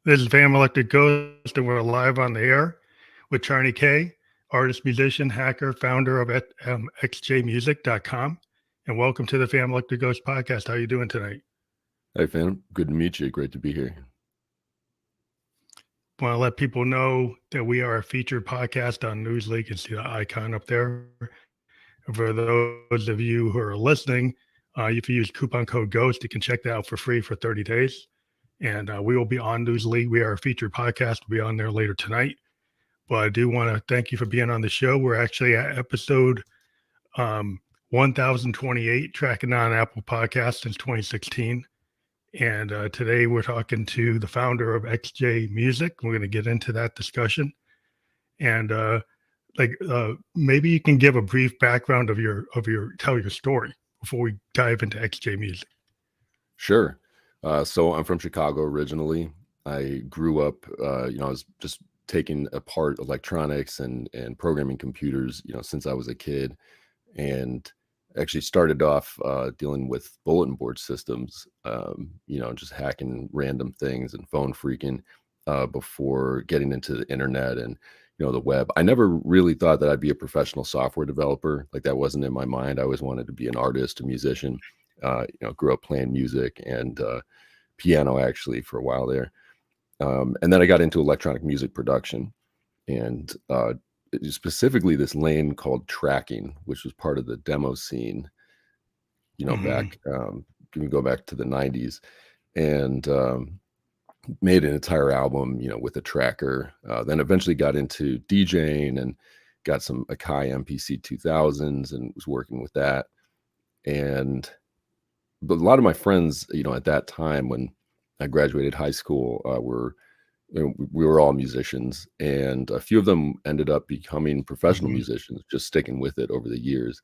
This is Van Electric Ghost, and we're live on the air with Charney Kaye, artist, musician, hacker, founder of xjmusic.com. And welcome to the Fan Electric Ghost podcast. How are you doing tonight? Hey, Phantom. Good to meet you. Great to be here. Want to let people know that we are a featured podcast on Newsly. You can see the icon up there. And for those of you who are listening, if you use coupon code GHOST, you can check that out for free for 30 days. And we will be on Newsly. We are a featured podcast. We'll be on there later tonight. But I do want to thank you for being on the show. We're actually at episode 1028, tracking on Apple Podcasts since 2016. And today we're talking to the founder of XJ Music. We're going to get into that discussion. And maybe you can give a brief background of tell your story before we dive into XJ Music. Sure. So I'm from Chicago originally. I grew up, I was just taking apart electronics and programming computers, since I was a kid, and actually started off dealing with bulletin board systems, just hacking random things and phone freaking before getting into the internet and, the web. I never really thought that I'd be a professional software developer. Like, that wasn't in my mind. I always wanted to be an artist, a musician. Grew up playing music and piano actually for a while there. And then I got into electronic music production, and specifically this lane called tracking, which was part of the demo scene, back, can we go back to the 90s, and made an entire album, with a tracker. Then eventually got into DJing and got some Akai MPC 2000s and was working with that. But a lot of my friends, at that time when I graduated high school, we were all musicians, and a few of them ended up becoming professional musicians, just sticking with it over the years.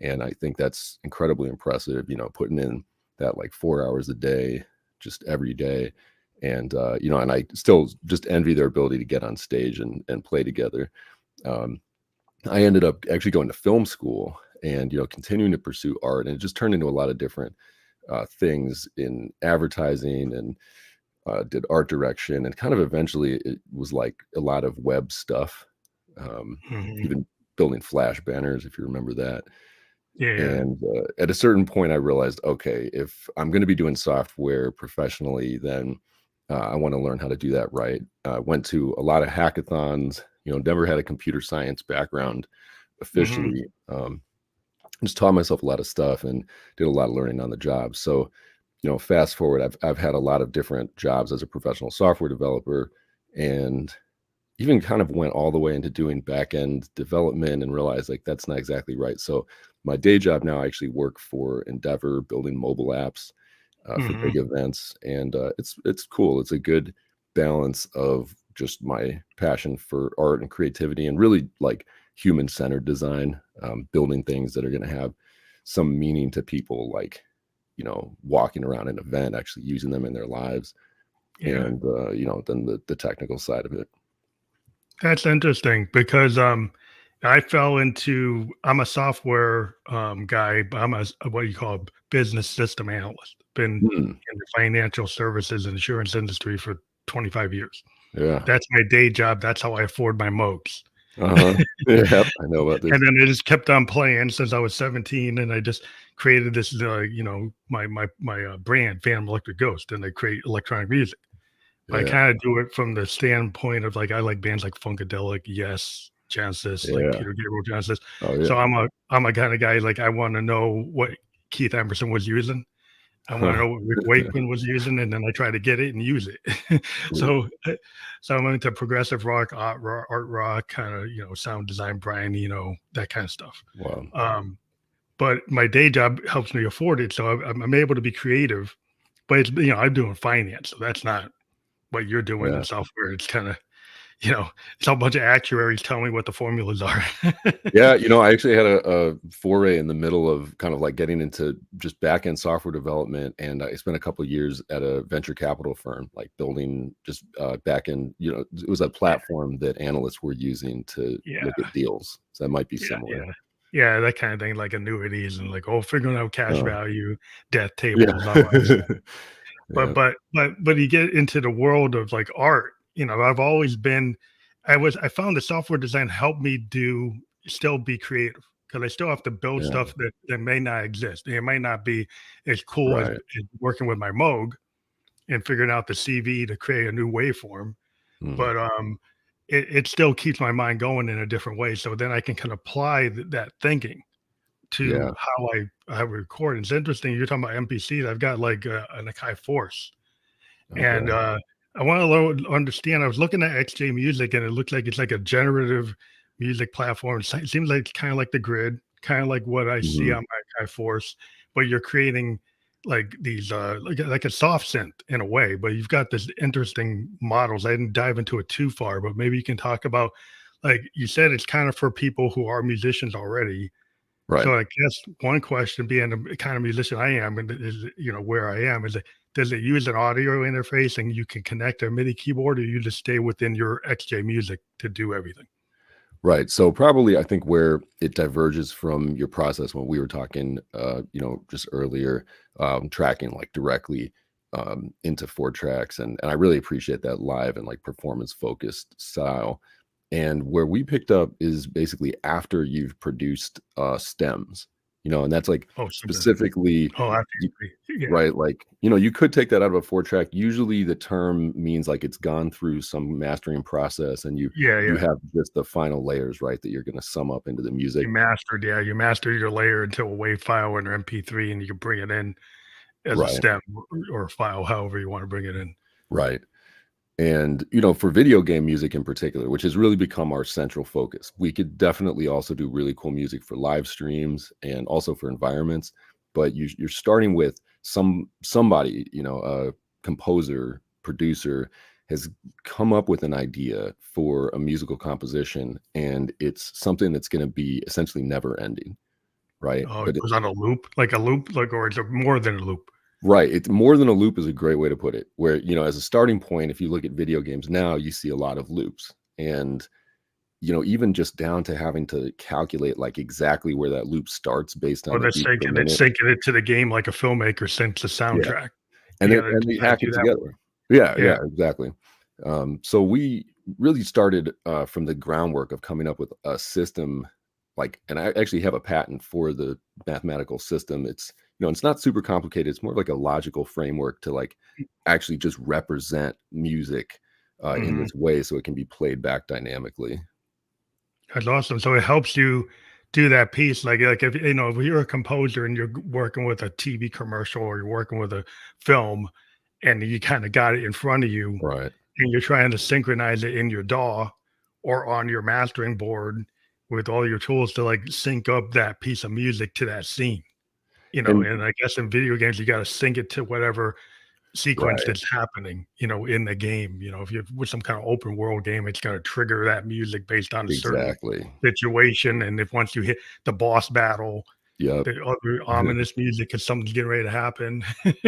And I think that's incredibly impressive, putting in that like 4 hours a day, just every day. And, and I still just envy their ability to get on stage and play together. I ended up actually going to film school and, continuing to pursue art, and it just turned into a lot of different things in advertising, and did art direction, and kind of eventually it was like a lot of web stuff, even building flash banners, if you remember that. Yeah. And at a certain point I realized, okay, if I'm going to be doing software professionally, then I want to learn how to do that right. Went to a lot of hackathons, never had a computer science background officially. Just taught myself a lot of stuff and did a lot of learning on the job. So, fast forward, I've had a lot of different jobs as a professional software developer, and even kind of went all the way into doing back-end development and realized like that's not exactly right. So my day job now, I actually work for Endeavor, building mobile apps for big events, and it's cool. It's a good balance of just my passion for art and creativity, and really like human-centered design, building things that are going to have some meaning to people, like, walking around an event, actually using them in their lives. And then the technical side of it. That's interesting because I fell into, I'm a software guy, but I'm a what you call a business system analyst. Been in the financial services and insurance industry for 25 years. Yeah. That's my day job. That's how I afford my Mogs. Yeah, I know about this. And then it just kept on playing since I was 17, and I just created this, my brand, Phantom Electric Ghost, and I create electronic music. I kind of do it from the standpoint of like I like bands like Funkadelic, Yes, Genesis, like Peter Gabriel, Genesis. So I'm a kind of guy, like I want to know what Keith Emerson was using. I want to know what Rick Wakeman was using, and then I try to get it and use it. so I'm into progressive rock, art rock, kind of, sound design, Brian, that kind of stuff. Wow. But my day job helps me afford it, so I'm able to be creative. But it's, I'm doing finance, so that's not what you're doing in software. It's kind of, it's a bunch of actuaries telling me what the formulas are. Yeah, I actually had a foray in the middle of kind of like getting into just back-end software development, and I spent a couple of years at a venture capital firm, like building just back-end, it was a platform that analysts were using to look at deals. So that might be similar. Yeah, that kind of thing, like annuities and like, figuring out cash value, death tables, all that stuff. But Yeah. you get into the world of like art, I've always been I found the software design helped me still be creative because I still have to build Yeah. stuff that may not exist. It might not be as cool as Right. working with my Moog and figuring out the CV to create a new waveform, Mhm. but it still keeps my mind going in a different way. So then I can kind of apply that thinking Yeah. to how I record. It's interesting. You're talking about MPCs. I've got like an Akai Force, and Okay. I want to understand. I was looking at XJ Music, and it looks like it's like a generative music platform. It seems like kind of like the Grid, kind of like what I see Mhm. on my Akai Force, but you're creating like these like a soft synth in a way. But you've got this interesting models. I didn't dive into it too far, but maybe you can talk about, like you said, it's kind of for people who are musicians already. Right. So I guess one question, being the kind of musician I am, and is where I am, is it, does it use an audio interface and you can connect a MIDI keyboard, or you just stay within your XJ Music to do everything? Right. So probably I think where it diverges from your process when we were talking, just earlier, tracking like directly into 4 tracks, and I really appreciate that live and like performance focused style. And where we picked up is basically after you've produced stems, and that's like Oh, something. specifically Oh, after y- you, yeah, right, like you could take that out of a 4 track. Usually the term means like it's gone through some mastering process and yeah, you yeah. have just the final layers, right, that you're going to sum up into the music. You master your layer into a WAV file or MP3, and you can bring it in as a Right, stem or a file, however you want to bring it in. right. And, for video game music in particular, which has really become our central focus, we could definitely also do really cool music for live streams and also for environments. But you're starting with somebody, a composer, producer has come up with an idea for a musical composition, and it's something that's going to be essentially never ending, right? Oh, it But goes on a loop, like, or it's more than a loop. right, it's more than a loop is a great way to put it, where, as a starting point, if you look at video games now, you see a lot of loops, and, even just down to having to calculate, like, exactly where that loop starts based on Or the beat per it's minute. syncing it to the game like a filmmaker syncs the Yeah, soundtrack. and they You gotta hack do it that together. work. Yeah, Yeah. yeah, exactly. So we really started, from the groundwork of coming up with a system, like, and I actually have a patent for the mathematical system. It's not super complicated. It's more like a logical framework to, like, actually just represent music, in Mhm. this way so it can be played back dynamically. That's awesome. So it helps you do that piece, like, if, if you're a composer and you're working with a TV commercial or you're working with a film and you kinda got it in front of you Right. and you're trying to synchronize it in your DAW or on your mastering board with all your tools to, like, sync up that piece of music to that scene, And and I guess in video games, you gotta sync it to whatever sequence right, that's happening, in the game. If you're with some kind of open world game, it's gonna trigger that music based on a certain exactly. situation, and if once you hit the boss battle, Yep. the other ominous music because something's getting ready to happen.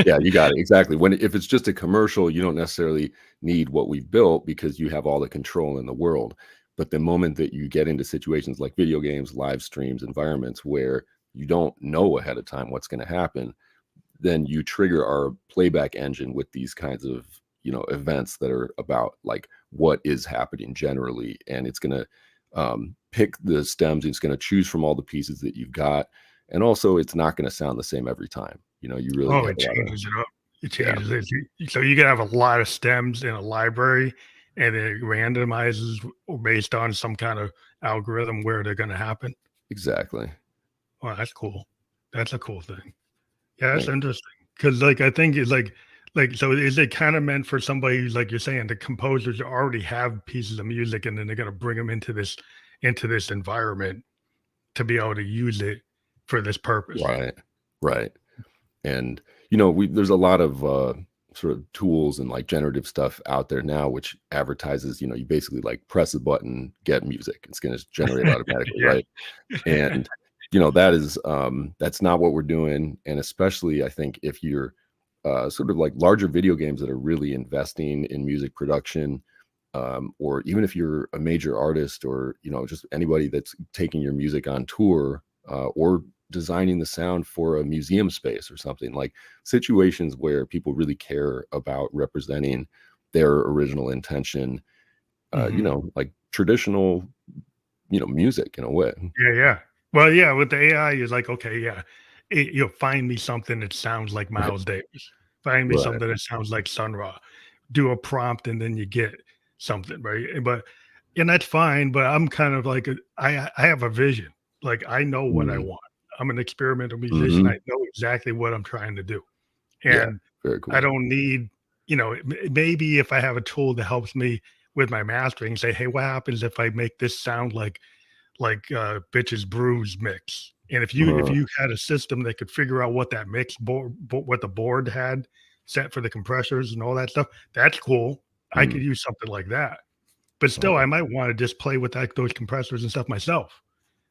Yeah, you got it, exactly. If it's just a commercial, you don't necessarily need what we've built because you have all the control in the world. But the moment that you get into situations like video games, live streams, environments where you don't know ahead of time what's gonna happen, then you trigger our playback engine with these kinds of, events that are about, like, what is happening generally, and it's gonna, pick the stems, it's gonna choose from all the pieces that you've got, and also it's not gonna sound the same every time. You really Oh, have it a lot of changes it up. It yeah, changes it. So you can have a lot of stems in a library, and it randomizes based on some kind of algorithm where they're going to happen. exactly. Well, that's cool. That's a cool thing. Yeah, that's Thank interesting. Because, like, I think it's like, so is it kind of meant for somebody who's, like you're saying, the composers already have pieces of music, and then they're going to bring them into this environment to be able to use it for this purpose. right, right. And, we there's a lot of, sort of tools and, like, generative stuff out there now which advertises, you basically, like, press a button, get music. It's gonna generate automatically, Yeah. right? And, that is, that's not what we're doing, and especially I think if you're, sort of like larger video games that are really investing in music production, or even if you're a major artist or, just anybody that's taking your music on tour, or designing the sound for a museum space or something, like situations where people really care about representing their original intention, like traditional, music in a way. Yeah, yeah. Well, yeah, with the AI, it's like, okay, yeah, find me something that sounds like Right. Miles Davis. Find me Right. something that sounds like Sun Ra. Do a prompt, and then you get something, right? And that's fine. But I'm kind of like, I have a vision. Like I know what I Mm. want. I'm an experimental musician. Mhm. I know exactly what I'm trying to do, Yeah. and Very I cool. don't need, maybe if I have a tool that helps me with my mastering, say, hey, what happens if I make this sound like bitches brews mix. And if Uh, you had a system that could figure out what that mix board, what the board had set for the compressors and all that stuff, that's cool. I mm, could use something like that. But still, right. I might want to just play with those compressors and stuff myself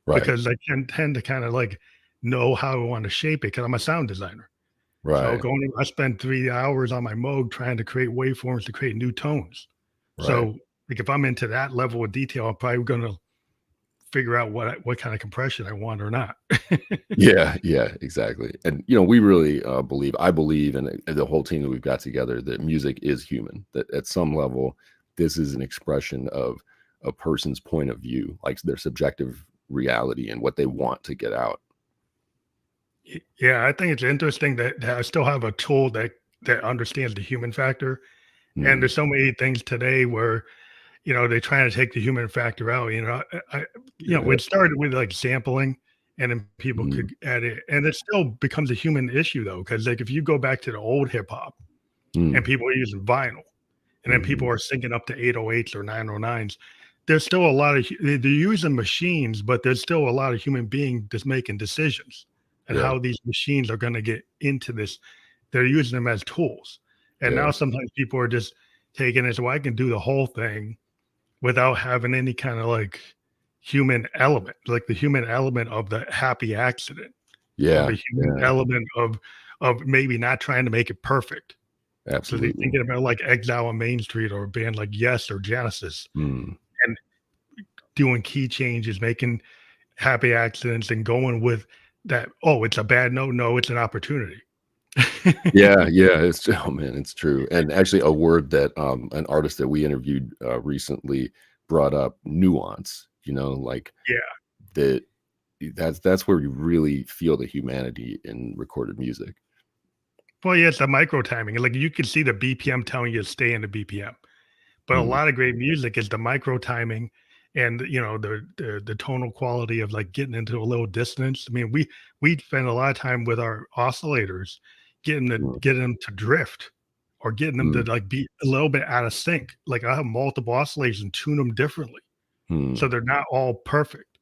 Right. because I can tend to kind of like know how I want to shape it because I'm a sound designer. So Right. I spend 3 hours on my Moog trying to create waveforms to create new tones. Right. So like if I'm into that level of detail, I'm probably going to figure out what kind of compression I want or not. Yeah, yeah, exactly. And we really I believe, and the whole team that we've got together, that music is human. That at some level, this is an expression of a person's point of view, like their subjective reality and what they want to get out. Yeah, I think it's interesting that I still have a tool that understands the human factor. And Mm, there's so many things today where they're trying to take the human factor out. yeah. It started with like sampling, and then people Mm, could add it, and it still becomes a human issue though, because like if you go back to the old hip hop and mm, people are using vinyl, and then people mhm. are syncing up to 808s or 909s. There's still a lot of they're using machines, but there's still a lot of human being just making decisions and Yeah. how these machines are going to get into this. They're using them as tools, and Yeah. now sometimes people are just taking it. So I can do the whole thing without having any kind of like human element, like the human element of the happy accident, of Yeah. the human Yeah. element of maybe not trying to make it perfect. So they're Absolutely. thinking about like Exile on Main Street or a band like Yes or Genesis Mm. and doing key changes, making happy accidents and going with that. Oh, it's a bad note. No, it's an opportunity. Yeah, yeah, oh man, it's true. And actually a word that an artist that we interviewed recently brought up, nuance, like Yeah. that that's where you really feel the humanity in recorded music. Well, yeah, it's the micro timing. Like you can see the BPM telling you to stay in the BPM. But a Mm, lot of great music is the micro timing and the tonal quality of like getting into a little dissonance. I mean, we spend a lot of time with our oscillators mm, getting them to drift or getting them to mm, like be a little bit out of sync. Like I have multiple oscillators and tune them differently. So mm. they're not all perfect.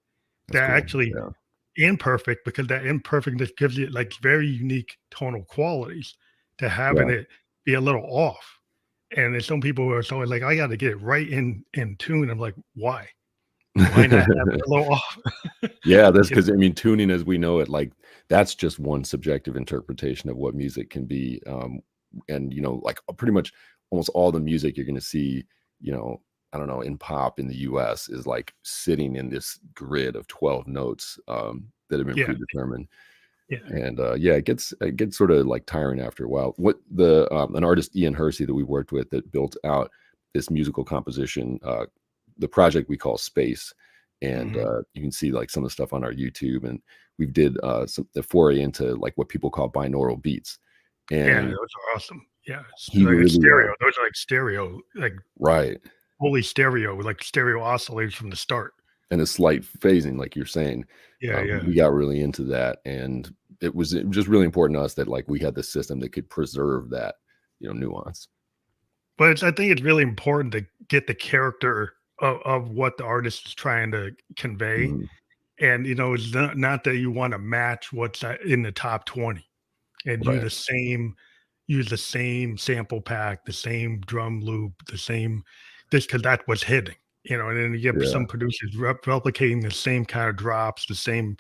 That's They're cool. actually Yeah. imperfect because that imperfectness gives you like very unique tonal qualities to having Yeah. it be a little off. And there's some people who are so like, I got to get it right in tune. I'm like, why? Why not have it a little off? Yeah, that's You know? because I mean, tuning as we know it, like that's just one subjective interpretation of what music can be. And like pretty much almost all the music you're gonna see, you know, I don't know, in pop in the US is like sitting in this grid of 12 notes that have been Yeah, predetermined. yeah. And yeah, it gets sort of like tiring after a while. What the an artist Ian Hersey that we worked with that built out this musical composition, the project we call Space, and Mhm. you can see like some of the stuff on our YouTube, and we did some the foray into like what people call binaural beats, Yeah, and those are awesome. Yeah, he it's really stereo. Those are like stereo, like right, fully stereo, like stereo oscillators from the start. and a slight phasing, like you're saying. Yeah, yeah. We got really into that, and it was just really important to us that like we had the system that could preserve that nuance. But I think it's really important to get the character of what the artist is trying to convey. Mhm. And it's not that you want to match what's in the top 20 and Right. use the same sample pack, the same drum loop, the same this because that's what's hitting. And then you get Yeah. some producers replicating the same kind of drops, the same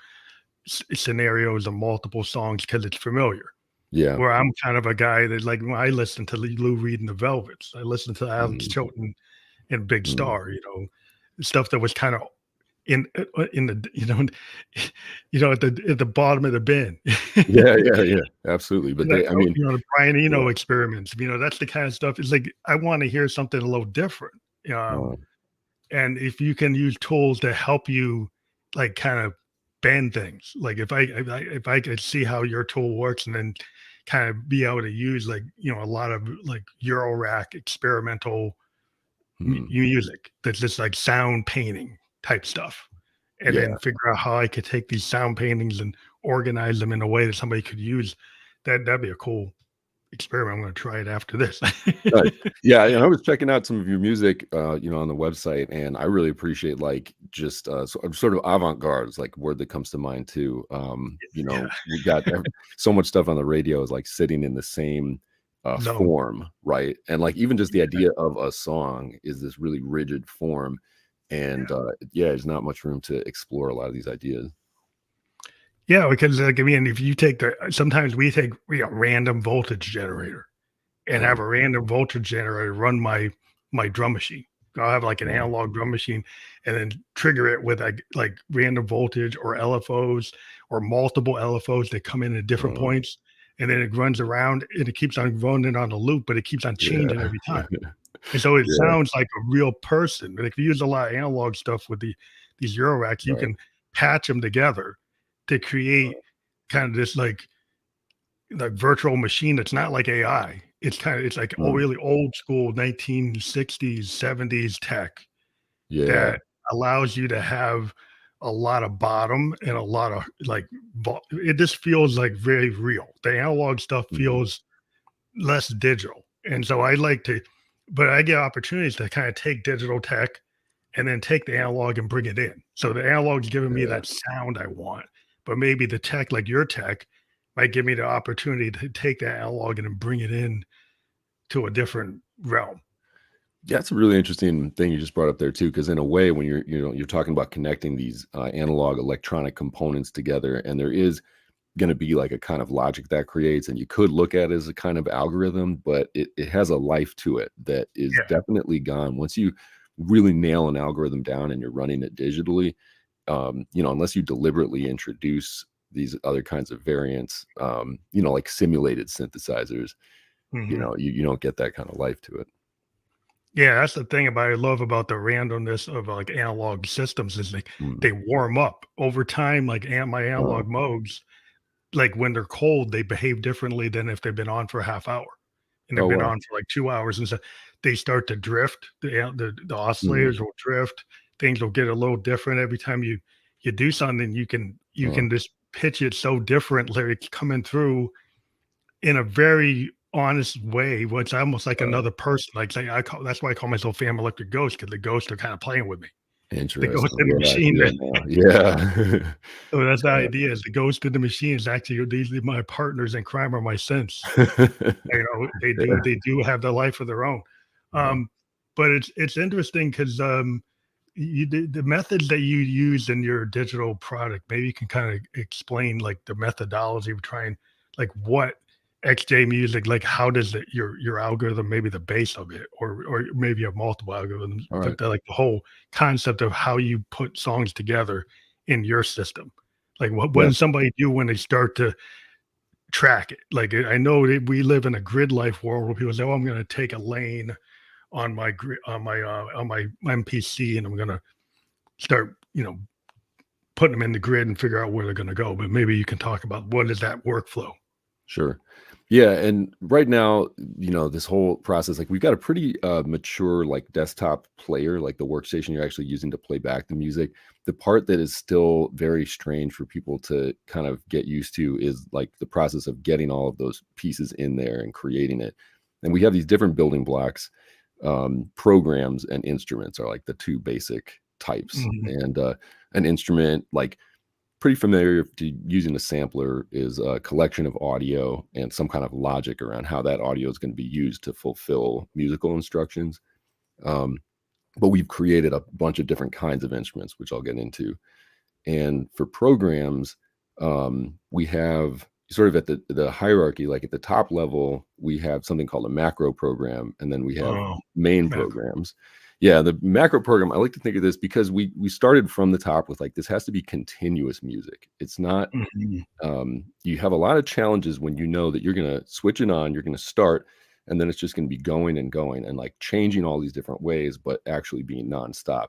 scenarios of multiple songs because it's familiar. Yeah. Where I'm kind of a guy that like when I listen to Lou Reed and the Velvets, I listen to Alex Mhm. Chilton and Big Mhm. Star, stuff that was kind of in the at the bottom of the bin. Yeah, yeah, yeah, absolutely. But Like, they, I mean, the Brian yeah, Eno experiments, that's the kind of stuff. It's like, I wanna hear something a little different, uh, and if you can use tools to help you, like, kind of bend things, like, if I could see how your tool works and then kind of be able to use, like, a lot of, like, Eurorack experimental hmm, music that's just, like, sound painting type stuff, and yeah. then figure out how I could take these sound paintings and organize them in a way that somebody could use. That'd be a cool experiment. I'm gonna try it after this. Right. Yeah, and I was checking out some of your music, on the website, and I really appreciate like just sort of avant-garde is like word that comes to mind too. Yeah. We got so much stuff on the radio is like sitting in the same No. form, right? And like even just the Yeah, idea of a song is this really rigid form, and yeah. yeah, there's not much room to explore a lot of these ideas. Yeah, because, like, I mean, if you take sometimes we take, random voltage generator and Uh, have a random voltage generator run my drum machine. I'll have, like, an uh, analog drum machine and then trigger it with, like random voltage or LFOs or multiple LFOs that come in at different uh, points, and then it runs around and it keeps on running on a loop, but it keeps on changing yeah, every time. And so it yeah, sounds like a real person. Like, if you use a lot of analog stuff with these Euro racks, you right. can patch them together to create kind of this, like virtual machine that's not like AI. It's like, Mm, really old school 1960s, 70s tech yeah. that allows you to have a lot of bottom and a lot of, like, it just feels like very real. The analog stuff Mhm. feels less digital. And so I like to, but I get opportunities to kind of take digital tech and then take the analog and bring it in. So the analog's giving me Yeah. that sound I want, but maybe the tech, like your tech, might give me the opportunity to take that analog and then bring it in to a different realm. Yeah, that's a really interesting thing you just brought up there too, because in a way, when you're talking about connecting these analog electronic components together, and there is going to be like a kind of logic that creates, and you could look at it as a kind of algorithm, but it has a life to it that is Yeah. definitely gone once you really nail an algorithm down and you're running it digitally. Unless you deliberately introduce these other kinds of variants, like simulated synthesizers, Mhm. you don't get that kind of life to it. Yeah, that's the thing I love about the randomness of, like, analog systems is Mm. they warm up over time, like, my Uh, analog modes, like, when they're cold, they behave differently than if they've been on for a half hour, and they've oh been wow. on for, like, 2 hours, and so they start to drift, the Mhm. oscillators will drift, things will get a little different every time you do something, you Uh, can just pitch it so different, like, it's coming through in a very honest way, where it's almost like right. another person, like, say, I call that's why I call myself Fan Electric Ghost, because the ghosts are kinda playing with me. The ghost Interesting. in the What machine. idea now. Yeah. So that's the Yeah. idea, is the ghost in the machine is actually these are my partners in crime or my sins. Yeah. They do have the life of their own. Uh, Um, but it's interesting because, the methods that you use in your digital product, maybe you can kinda explain, like, the methodology of trying, like, what XJ Music, like, how does your algorithm, maybe the base of it, or maybe you have multiple algorithms, all but right. the, like, the whole concept of how you put songs together in your system. Like, what Yeah. does somebody do when they start to track it? Like, I know that we live in a grid life world where people say, "Oh, I'm gonna take a lane on my grid on my MPC, and I'm gonna start, putting them in the grid and figure out where they're gonna go." But maybe you can talk about what is that workflow? Sure. Yeah, and right now, this whole process, like we've got a pretty mature like desktop player, like the workstation you're actually using to play back the music. The part that is still very strange for people to kind of get used to is like the process of getting all of those pieces in there and creating it. And we have these different building blocks. Programs and instruments are like the two basic types. Mhm. And an instrument, like pretty familiar to using a sampler, is a collection of audio and some kind of logic around how that audio is going to be used to fulfill musical instructions. Um, but we've created a bunch of different kinds of instruments, which I'll get into. And for programs, we have sort of at the hierarchy, like at the top level, we have something called a macro program, and then we have Oh, main macro. programs. Yeah, the macro program, I like to think of this because we started from the top with like this has to be continuous music. It's not Mhm. you have a lot of challenges when you know that you're gonna switch it on, you're gonna start, and then it's just gonna be going and going and like changing all these different ways, but actually being nonstop.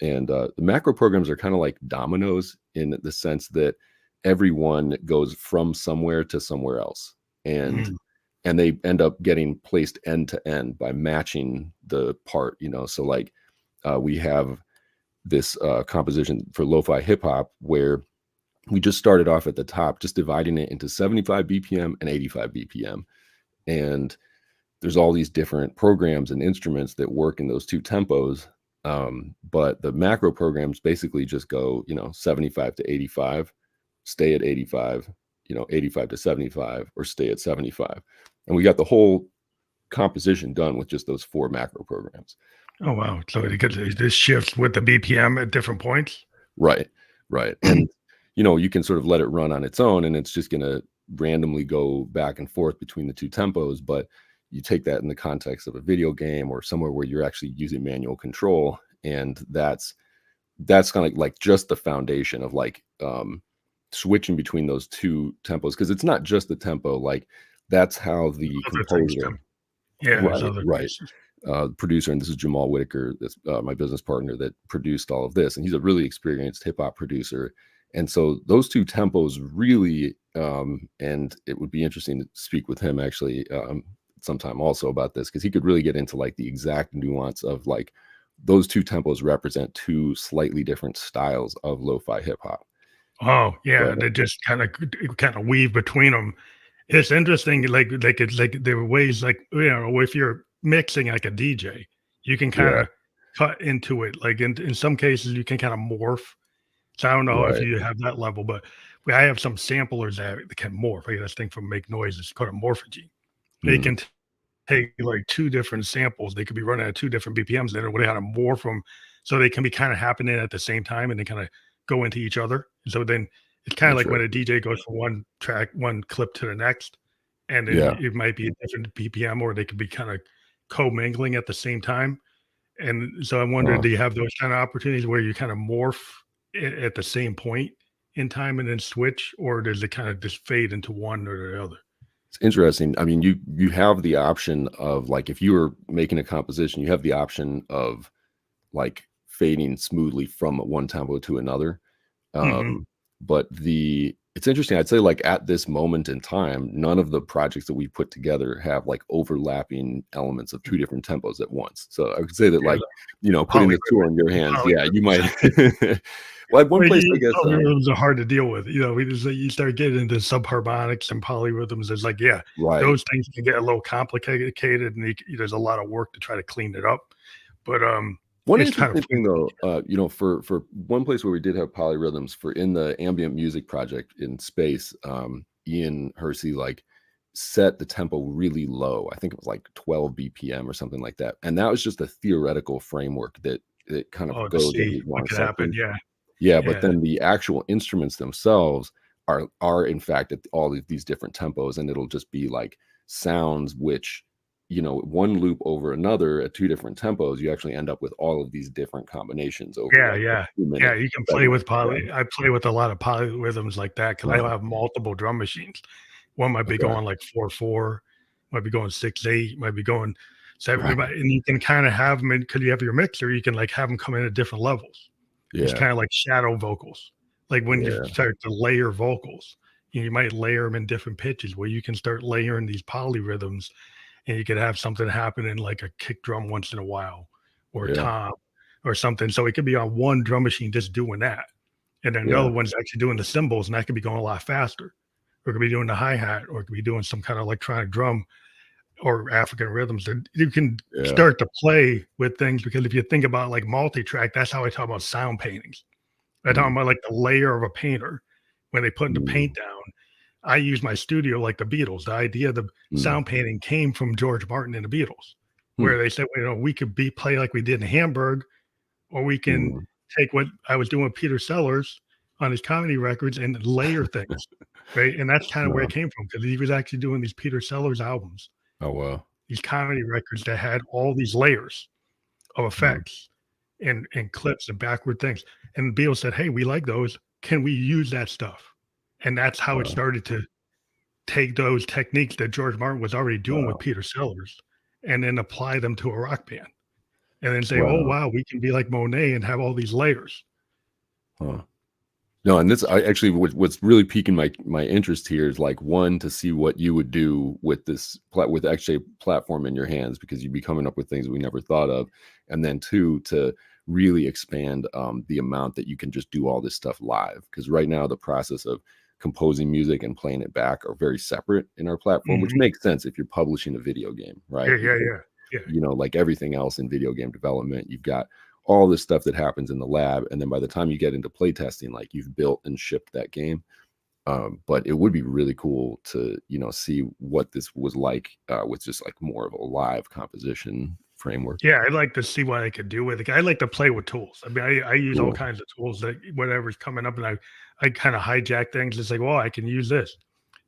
And the macro programs are kind of like dominoes in the sense that everyone goes from somewhere to somewhere else. And Mhm. and they end up getting placed end to end by matching the part, you know. So like we have this composition for lo-fi hip hop where we just started off at the top, just dividing it into 75 BPM and 85 BPM. And there's all these different programs and instruments that work in those two tempos. But the macro programs basically just go, you know, 75 to 85, stay at 85, you know, 85 to 75, or stay at 75. And we got the whole composition done with just those four macro programs. Oh, wow. So So, this shifts with the BPM at different points? right, right. And, you know, you can sort of let it run on its own and it's just going to randomly go back and forth between the two tempos. But you take that in the context of a video game or somewhere where you're actually using manual control. And that's kind of like just the foundation of like switching between those two tempos. Because it's not just the tempo, like that's how the Other things composer, come. Yeah, there's right, other right. pieces. Producer, and this is Jamal Whitaker, that's my business partner that produced all of this, and he's a really experienced hip hop producer. And so those two tempos really, and it would be interesting to speak with him actually sometime also about this because he could really get into like the exact nuance of like those two tempos represent two slightly different styles of lo-fi hip hop. Oh, yeah, But they just kinda weave between them. It's interesting, like, it's like there are ways, like, you know, if you're mixing like a DJ, you can yeah, kinda cut into it, like, in some cases, you can kinda morph. So I don't know if right. you have that level, but I have some samplers that can morph. I got this thing from Make Noise, it's called a morphagy. They Mm, can take, like, 2 different samples, they could be running at 2 different BPMs, they know how to morph them so they can be kinda happening at the same time and they kinda go into each other. And so then it's kinda like when a interesting. DJ goes from one track, one clip to the next, and then Yeah. it might be a different BPM or they could be kinda commingling at the same time. And so I wonder, Uh, do you have those kind of opportunities where you kind of morph at the same point in time and then switch, or does it kind of just fade into one or the other? It's interesting. I mean, you have the option of like if you were making a composition, you have the option of like fading smoothly from one tempo to another. Mhm. But the it's interesting. I'd say like at this moment in time, none of the projects that we put together have like overlapping elements of two different tempos at once. So I would say that Yeah, like, you know, putting the tool in your the hands, yeah, you might. polyrhythms. Well, at one Well, place, I you guess, polyrhythms are hard to deal with. You know, we just you start getting into subharmonics and polyrhythms. It's like, yeah, right. those things can get a little complicated, and there's a lot of work to try to clean it up. But One it's kind of interesting fun. thing though, you know, for one place where we did have polyrhythms for in the ambient music project in space, Ian Hersey like set the tempo really low. I think it was like 12 BPM or something like that. And that was just a theoretical framework that kind of Oh, to goes see every what one could happen. second. Yeah, Yeah, but yeah, then the actual instruments themselves are in fact at all of these different tempos, and it'll just be like sounds which, you know, one loop over another at two different tempos, you actually end up with all of these different combinations over yeah, like a yeah, 2 minute yeah. You can play segment. with Yeah. I play with a lot of polyrhythms like that because I Uh, have multiple drum machines. One might be okay. going like 4/4, might be going 6/8, might be going 7, Right. and you can kinda have them because you have your mixer, you can, like, have them come in at different levels. It's Yeah. kinda like shadow vocals. Like, when you Yeah. start to layer vocals, you might layer them in different pitches where you can start layering these polyrhythms, and you could have something happen in, like, a kick drum once in a while or a Yeah. tom or something. So it could be on one drum machine just doing that, and then Yeah. another one's actually doing the cymbals, and that could be going a lot faster, or it could be doing the hi-hat, or it could be doing some kinda electronic drum or African rhythms that you can Yeah. start to play with things because if you think about like multi-track, that's how I talk about sound paintings. I talk Mm, about like the layer of a painter when they put the mm, paint down. I use my studio like the Beatles. The idea of the mm, sound painting came from George Martin and the Beatles, hmm, where they said, you know, we could be play like we did in Hamburg, or we can mm. take what I was doing with Peter Sellers on his comedy records and layer things. Right. And that's kind of where Uh, it came from because he was actually doing these Peter Sellers albums, oh, wow. these comedy records that had all these layers. of Mhm. effects and clips and backward things. And Beale said, "Hey, we like those. Can we use that stuff?" And that's how it Wow. started to take those techniques that George Martin was already doing with Wow. Peter Sellers and then apply them to a rock band and then say, "Oh, Wow. wow, we can be like Monet and have all these layers." Huh. No, and this I actually what's really piquing my interest here is like one to see what you would do with this with actually a platform in your hands because you'd be coming up with things we never thought of, and then two to really expand the amount that you can just do all this stuff live because right now the process of composing music and playing it back are very separate in our platform, which Mhm. makes sense if you're publishing a video game, Yeah, right? yeah, Because yeah. Yeah. like everything else in video game development, you've got all this stuff that happens in the lab. And then by the time you get into playtesting, like you've built and shipped that game. But it would be really cool to, see what this was like with just like more of a live composition framework. Yeah, I'd like to see what I could do with it. I like to play with tools. I mean, I use all Cool. kinds of tools that whatever's coming up, and I kind of hijack things. It's like, well, I can use this,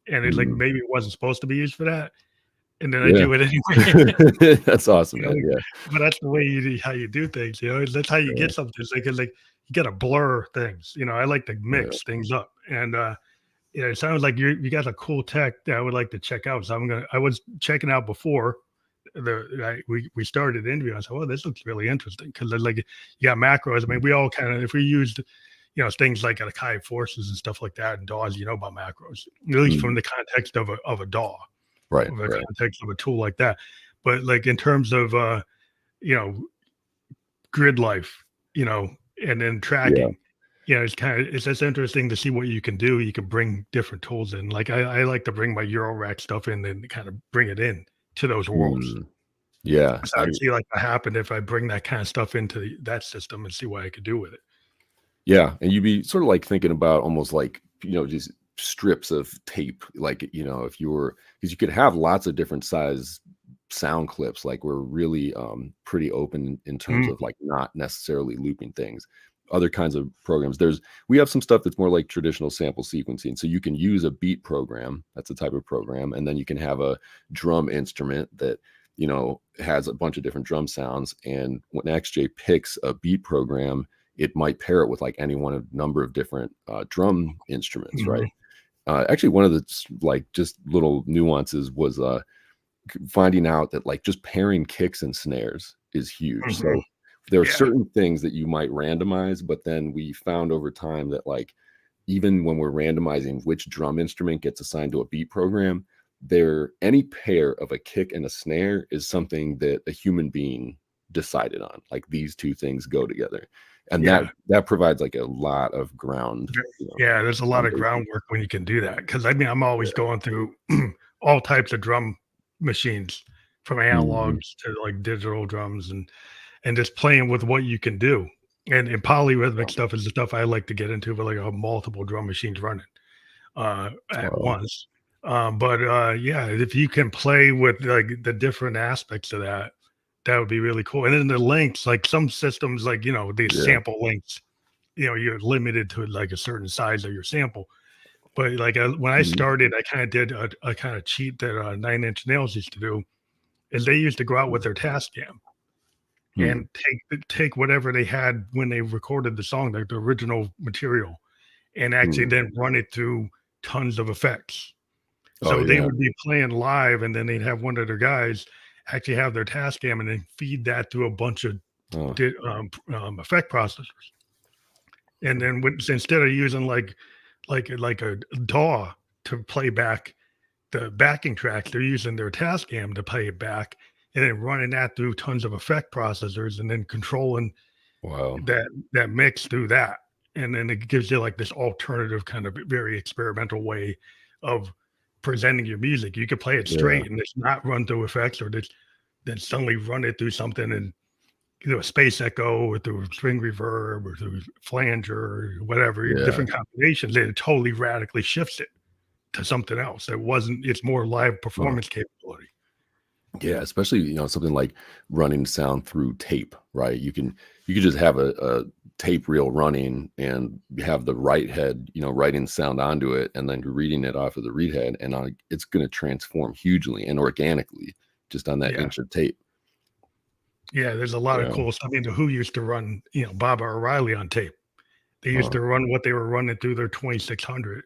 and it's like Mhm. maybe it wasn't supposed to be used for that, and then I Yeah. do it anyway. That's awesome, You know, man. like, Yeah. but that's the way how you do things. That's how you Yeah. get something. It's like you got to blur things. I like to Yeah. mix things up, and it sounds like you got a cool tech that I would like to check out. So I was checking out before we started the interview. I said, "Well, this looks really interesting because like you got macros. I mean, we all kind of if we used things like Akai forces and stuff like that and DAWs, about macros at least from Mhm. the context of a DAW, Right. of the Right. context of a tool like that. But like in terms of you know grid life, and then Yeah. tracking." It's just interesting to see what you can do. You can bring different tools in. Like I like to bring my Eurorack stuff in and kind of bring it in to those worlds. Mm. Yeah. So I'd see like what happened if I bring that kind of stuff into that system and see what I could do with it. Yeah, and you'd be sort of like thinking about almost like, just strips of tape, like, if you were, because you could have lots of different size sound clips, like we're really pretty open in terms Mm, of like not necessarily looping things. Other kinds of programs, we have some stuff that's more like traditional sample sequencing. So you can use a beat program, that's a type of program, and then you can have a drum instrument that, has a bunch of different drum sounds. And when XJ picks a beat program, it might pair it with like any one of number of different drum instruments, mhm, right? Actually, one of the like just little nuances was finding out that like just pairing kicks and snares is huge. mhm. So there are Yeah, certain things that you might randomize, but then we found over time that like even when we're randomizing which drum instrument gets assigned to a beat program, any pair of a kick and a snare is something that a human being decided on. Like these two things go together. And that yeah, that provides like a lot of ground, yeah. Yeah, there's a lot of foundation. groundwork when you can do that. Because I mean, I'm always going through all types of drum machines, from Mhm. analogs to like digital drums, and just playing with what you can do. And polyrhythmic stuff is the stuff I like to get into, with like a multiple drum machines running at Wow. once. But yeah, if you can play with like the different aspects of that, that would be really cool. And then the links, like some systems, like these Yeah. sample links, you're limited to like a certain size of your sample. But like when I Mhm. started, I kind of did a kind of cheat that Nine Inch Nails used to do, is they used to go out with their Tascam Hmm. and take whatever they had when they recorded the song, like the original material, and actually Hmm. then run it through tons of effects. Oh So they yeah. would be playing live, and then they'd have one of their guys actually have their Tascam and then feed that through a bunch of Oh, effect processors. And then instead of using like a DAW to play back the backing tracks, they're using their Tascam to play it back, and then running that through tons of effect processors, and then controlling wow. that mix through that. And then it gives you like this alternative kind of very experimental way of presenting your music. You could play it Yeah. straight and it's not run through effects, or just then suddenly run it through something and a space echo or through string reverb or through flanger or whatever, Yeah. different combinations, and it totally radically shifts it to something else. It's more live Huh. performance capability. Yeah, especially, something like running sound through tape, right? You could just have a tape reel running and have the write head, writing sound onto it, and then you're reading it off of the read head, and it's going to transform hugely and organically just on that Yeah. inch of tape. Yeah, there's a lot of Yeah. cool stuff. I mean, the Who used to run, Baba O'Reilly on tape. They used Huh. to run what they were running through their 2600,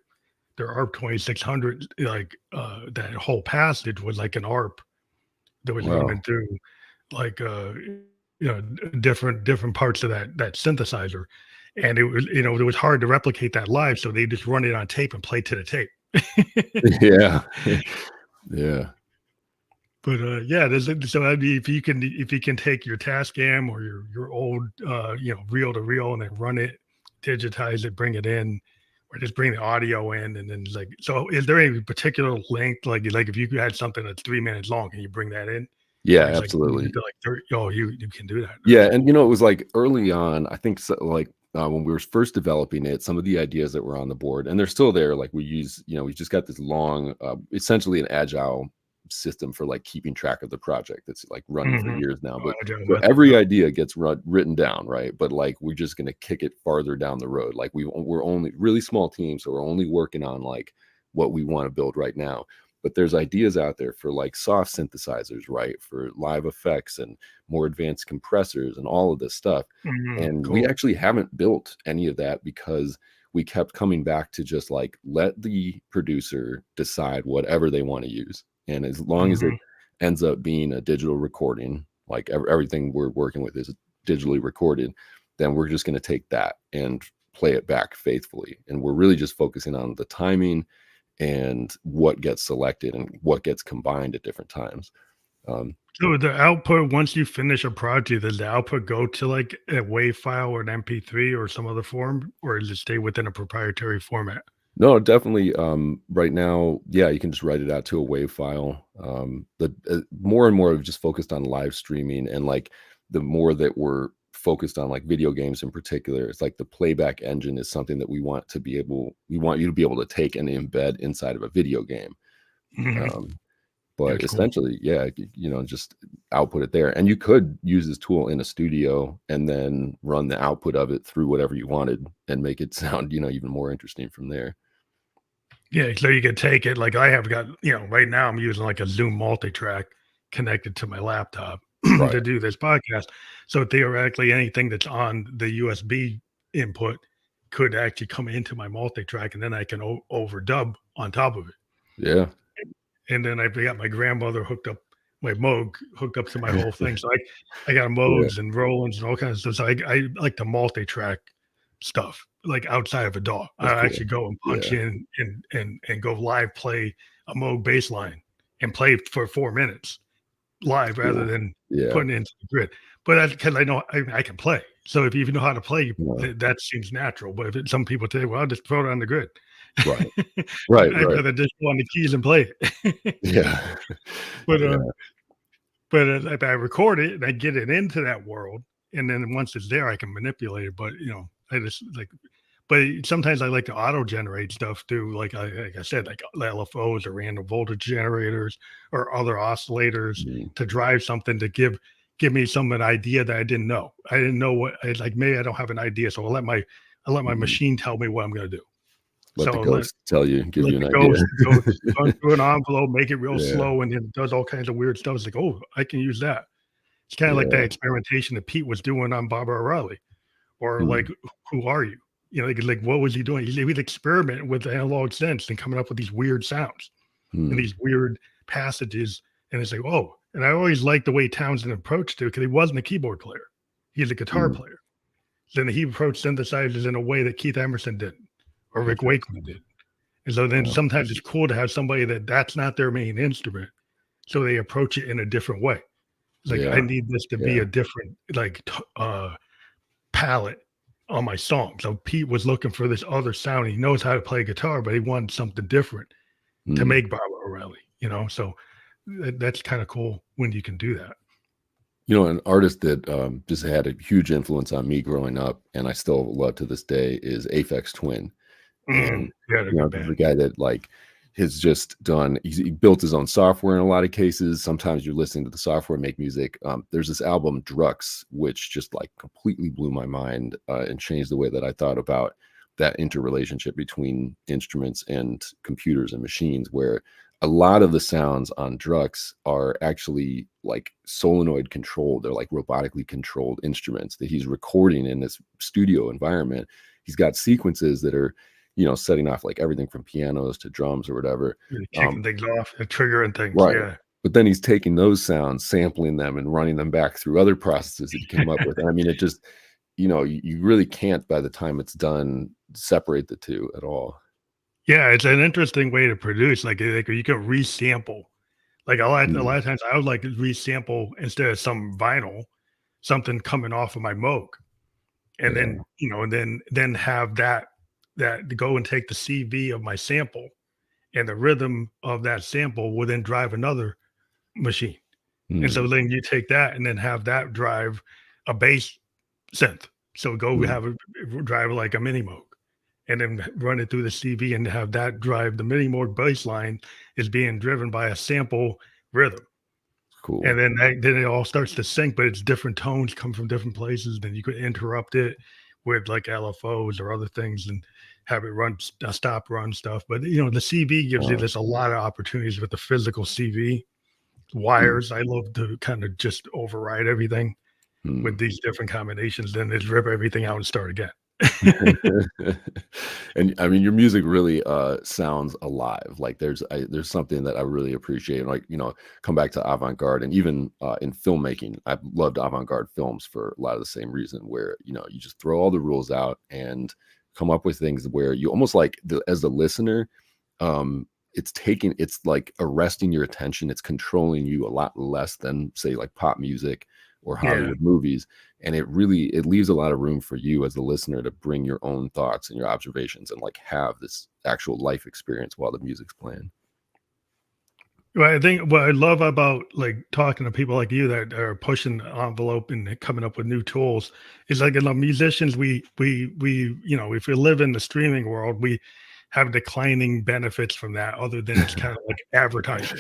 their ARP 2600, like, that whole passage was like an ARP that was running Wow. through, like, different parts of that synthesizer, and it was hard to replicate that live, so they just run it on tape and play to the tape. Yeah. Yeah. But, yeah, so I mean, if you can take your Tascam or your old, reel to reel and then run it, digitize it, bring it in, or just bring the audio in, and then like, so is there any particular length, like if you had something that's 3 minutes long, can you bring that in? Yeah, Or it's like absolutely. like 30, oh, you can do that. Yeah, That's and, cool. it was, like, early on, I think so like, when we were first developing it, some of the ideas that were on the board and they're still there, like, we just got this long, essentially an agile system for, like, keeping track of the project that's, like, running for Mhm. years now, Oh, but agile so method, every yep. idea gets written down, right? But, like, we're just gonna kick it farther down the road, like, we're only really small teams, so we're only working on, like, what we wanna build right now, but there's ideas out there for, like, soft synthesizers, right? For live effects and more advanced compressors and all of this stuff. Mhm, And we cool. actually haven't built any of that because we kept coming back to just like let the producer decide whatever they want to use. And as long as it Mhm. ends up being a digital recording, like everything we're working with is digitally recorded, then we're just going to take that and play it back faithfully. And we're really just focusing on the timing and what gets selected and what gets combined at different times. Um, So the output, once you finish a project, does the output go to like a WAV file or an MP3 or some other form, or does it stay within a proprietary format? No, definitely. Right now, yeah, you can just write it out to a WAV file. The more and more we've just focused on live streaming, and like the more that we're focused on like video games in particular, it's like the playback engine is something that we want you to be able to take and embed inside of a video game. Mhm. Um, but That's cool. essentially, yeah, just output it there, and you could use this tool in a studio and then run the output of it through whatever you wanted and make it sound, even more interesting from there. Yeah, so you could take it like I have got, right now I'm using like a Zoom multi-track connected to my laptop Right. to do this podcast. So theoretically, anything that's on the USB input could actually come into my multi-track, and then I can overdub on top of it. Yeah. And then I've got my grandmother hooked up, my Moog hooked up to my whole thing. So I got Yeah. Moogs and Rolands and all kinds of stuff. So I like to multi-track stuff like outside of a DAW. I That's cool. actually go and punch Yeah. in and go live play a Moog bass line and play for 4 minutes live rather Cool. than Yeah. putting it into the grid. But that's because I know I can play. So if you even know how to play, No. that seems natural. But if some people say, well, I'll just throw it on the grid. Right. Right, I'd right. rather just go on the keys and play it. Yeah. but Yeah. if I record it and I get it into that world, and then once it's there, I can manipulate it. But I just like, but sometimes I like to auto generate stuff too. Like I said, like LFOs or random voltage generators or other oscillators Mhm. to drive something to give me an idea that I didn't know. I didn't know what like maybe I don't have an idea, so I'll let my Mhm. machine tell me what I'm going to do. Let the So ghost tell you, give let you an the idea. ghost go run through an envelope, make it real Yeah. slow, and then it does all kinds of weird stuff. It's like, oh, I can use that. It's kind of like that Yeah. experimentation that Pete was doing on Baba O'Reilly, or like, Mm. who are you? Like what was he doing? He was experimenting with analog sense and coming up with these weird sounds and Mm. these weird passages. And it's like, oh, and I always liked the way Townsend approached it because he wasn't a keyboard player; he's a guitar Mm. player. Then he approached synthesizers in a way that Keith Emerson didn't, or Rick Wakeman Interesting. did. And so then Wow. sometimes it's cool to have somebody that's not their main instrument, so they approach it in a different way. Like I Yeah. need this to be Yeah. a different palette on my song. So Pete was looking for this other sound. He knows how to play guitar, but he wanted something different to Mm. make Baba O'Reilly. So that's kind of cool when you can do that. An artist that just had a huge influence on me growing up, and I still love to this day, is Aphex Twin. And, Yeah, they're a good this is a band. guy that, like, has just he built his own software in a lot of cases. Sometimes you're listening to the software make music. There's this album, Drux, which just, like, completely blew my mind, and changed the way that I thought about that interrelationship between instruments and computers and machines, where a lot of the sounds on Drux are actually like solenoid controlled. They're like robotically controlled instruments that he's recording in this studio environment. He's got sequences that are, setting off like everything from pianos to drums or whatever. Kicking things off, triggering things. Right. Yeah. But then he's taking those sounds, sampling them, and running them back through other processes that he came up with. And I mean, it just, you really can't, by the time it's done, separate the two at all. Yeah, it's an interesting way to produce. Like you can resample. Like a lot of times I would like to resample instead of some vinyl, something coming off of my Moog. And Yeah. then, and then have that to go and take the CV of my sample, and the rhythm of that sample will then drive another machine. And so Mm, then you take that and then have that drive a bass synth. So go mm, have a drive like a mini Moog, and then run it through the CV and have that drive. The mini Moog bass line is being driven by a sample rhythm. cool. And then it all starts to sync, but it's different tones come from different places. Then you could interrupt it with like LFOs or other things and have it run stop run stuff. But the CV gives you Wow. this a lot of opportunities with the physical CV Mm, wires. I love to kind of just override everything with mm. these different combinations, then just rip everything out and start again. And I mean, your music really sounds alive. Like there's something that I really appreciate. Like, come back to avant-garde, and even in filmmaking, I've loved avant-garde films for a lot of the same reason, where you just throw all the rules out and come up with things where you almost like as the listener, it's like arresting your attention. It's controlling you a lot less than, say, like pop music or Yeah. Hollywood movies. And it leaves a lot of room for you as the listener to bring your own thoughts and your observations and like have this actual life experience while the music's playing. Well, I think what I love about like talking to people like you that are pushing the envelope and coming up with new tools is like, musicians, if we live in the streaming world, we have declining benefits from that, other than it's kind of like advertising.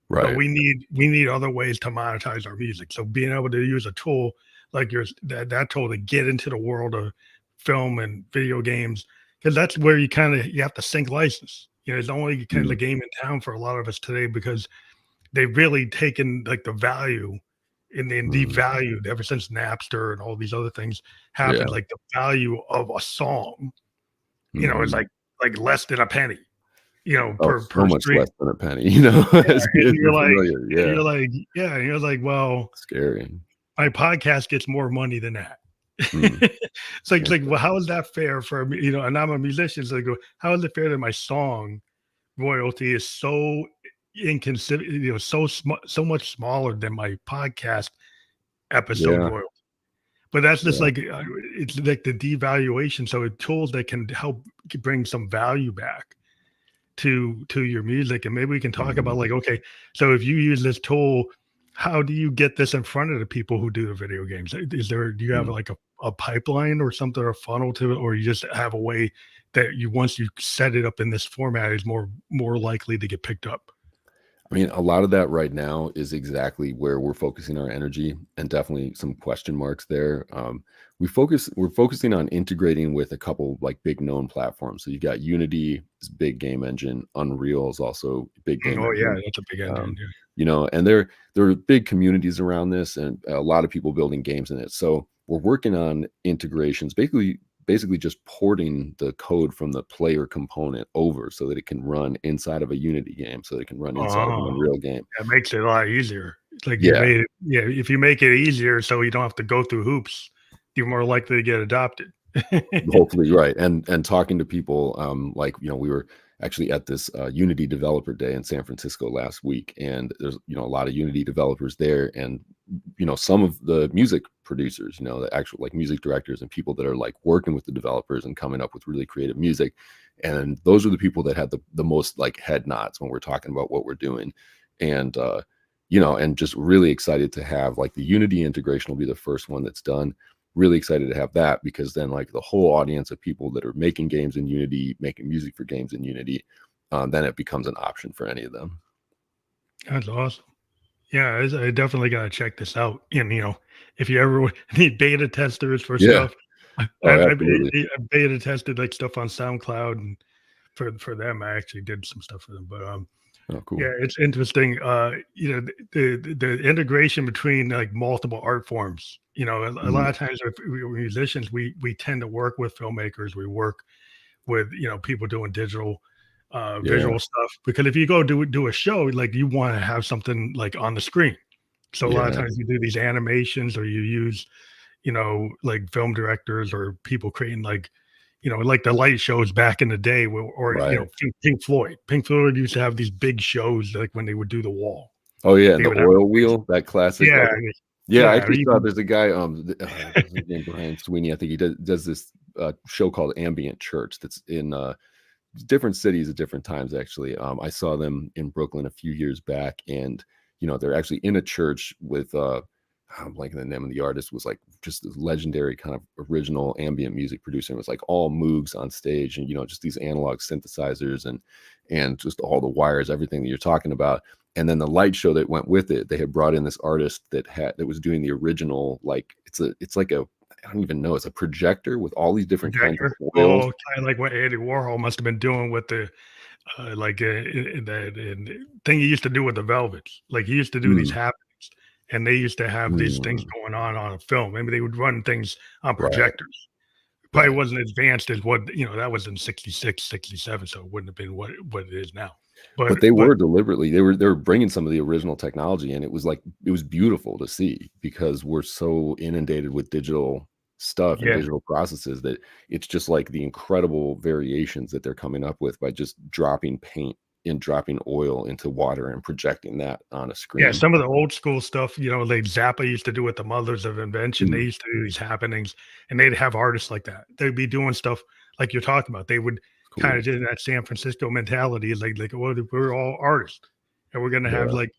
But Right. we need other ways to monetize our music. So being able to use a tool like yours, that tool, to get into the world of film and video games, because that's where you have to sync license. It's the only kind Mm, of game in town for a lot of us today, because they've really taken like the value and then mm. devalued ever since Napster and all these other things Yeah. happened. Like the value of a song, is Mhm. like less than a penny, Oh, so per much stream. less than a penny, Yeah, if and you're familiar. Yeah. yeah, and you're like, well, Scary. my podcast gets more money than that. Mm, It's like, well, how is that fair for me? And I'm a musician, so I go, how is it fair that my song royalty is so inconsiderate, so much smaller than my podcast episode yeah. royalty? But that's just Yeah. like, it's like the devaluation. So tools that can help bring some value back to your music, and maybe we can talk Mhm, about like, okay, so if you use this tool, how do you get this in front of the people who do the video games? Do you have mm. like a pipeline or something, or a funnel to it, or you just have a way that once you set it up in this format, is more likely to get picked up? I mean, a lot of that right now is exactly where we're focusing our energy, and definitely some question marks there. We're focusing on integrating with a couple like big known platforms. So you got Unity, this big game engine. Unreal is also a big game Oh yeah, engine. that's a big engine. Um, and there are big communities around this, and a lot of people building games in it. So we're working on integrations, basically just porting the code from the player component over so that it can run inside of a Unity game, so that it can run inside of an Oh, Unreal game. that makes it a lot easier. It's like you Yeah, made it, yeah. If you make it easier, so you don't have to go through hoops, you're more likely to get adopted. hopefully, right. And talking to people, like, we were actually at this Unity Developer Day in San Francisco last week, and there's a lot of Unity developers there, and some of the music producers, the actual like music directors and people that are like working with the developers and coming up with really creative music. And those are the people that had the most like head nods when we're talking about what we're doing. And and just really excited to have like the Unity integration will be the first one that's done. Really excited to have that, because then like the whole audience of people that are making games in Unity, making music for games in Unity, then it becomes an option for any of them. That's awesome. Yeah, I definitely gotta check this out. And if you ever need beta testers for Yeah. stuff, Oh, absolutely. I've beta tested like stuff on SoundCloud, and for them, I actually did some stuff for them. But Oh, Yeah, cool. it's interesting. The integration between like multiple art forms. A Mhm. lot of times with musicians, we tend to work with filmmakers. We work with people doing digital, Yeah. visual stuff. Because if you go do a show, like you want to have something like on the screen. So a lot of Yeah. times you do these animations, or you use like film directors or people creating like, like the light shows back in the day, or Right. Pink Floyd. Pink Floyd used to have these big shows like when they would do the wall. Oh, yeah, and They the would have oil these, wheel, that classic, yeah, like yeah, I yeah, actually saw even there's a guy, what's his name? Brian Sweeney, I think he does this, show called Ambient Church that's in, different cities at different times, actually. I saw them in Brooklyn a few years back, and, they're actually in a church with, I'm blanking the name of the artist, was like just this legendary kind of original ambient music producer. It was like all Moogs on stage, and just these analog synthesizers and just all the wires, everything that you're talking about. And then the light show that went with it, they had brought in this artist that was doing the original, like it's like a, I don't even know, it's a projector with all these different kinds of projector. oils. Oh, kinda like what Andy Warhol must have been doing with the, like, the thing he used to do with the Velvets. Like, he used to do these Mm, happenings, and they used to have these things mm, going on a film. Maybe they would run things on right, projectors. Probably right. wasn't advanced as what, that was in 66, 67, so it wouldn't have been what it is now. But But they but were deliberately they were bringing some of the original technology, and it was like it was beautiful to see because we're so inundated with digital stuff and yeah. digital processes that it's just like the incredible variations that they're coming up with by just dropping paint and dropping oil into water and projecting that on a Yeah, screen. some of the old school stuff, like Zappa used to do with the Mothers of Invention. They Mm, used to do these happenings, and they'd have artists like that. They'd be doing stuff like you're talking about. They would kind cool. of do that San Francisco mentality, like well, we're all artists, and we're gonna have Yeah, like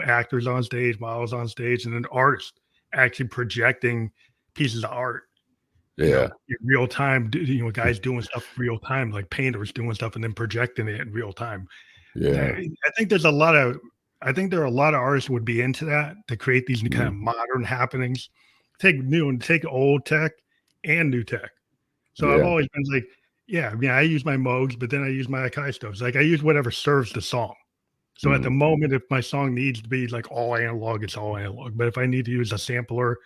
actors on stage, models on stage, and then artists actually projecting pieces of art. yeah, In real time, guys doing stuff real time, like painters doing stuff and then projecting it in real time. yeah. I think there's a lot of I think there are a lot of artists who would be into that to create these kind Mhm. of modern happenings. Take new and take old tech and new tech. So I've Yeah. always been like, yeah, I mean, I use my Moogs, but then I use my Akai stuff. It's like I use whatever serves the song. So at the Mm, moment, if my song needs to be like all analog, it's all analog. But if I need to use a sampler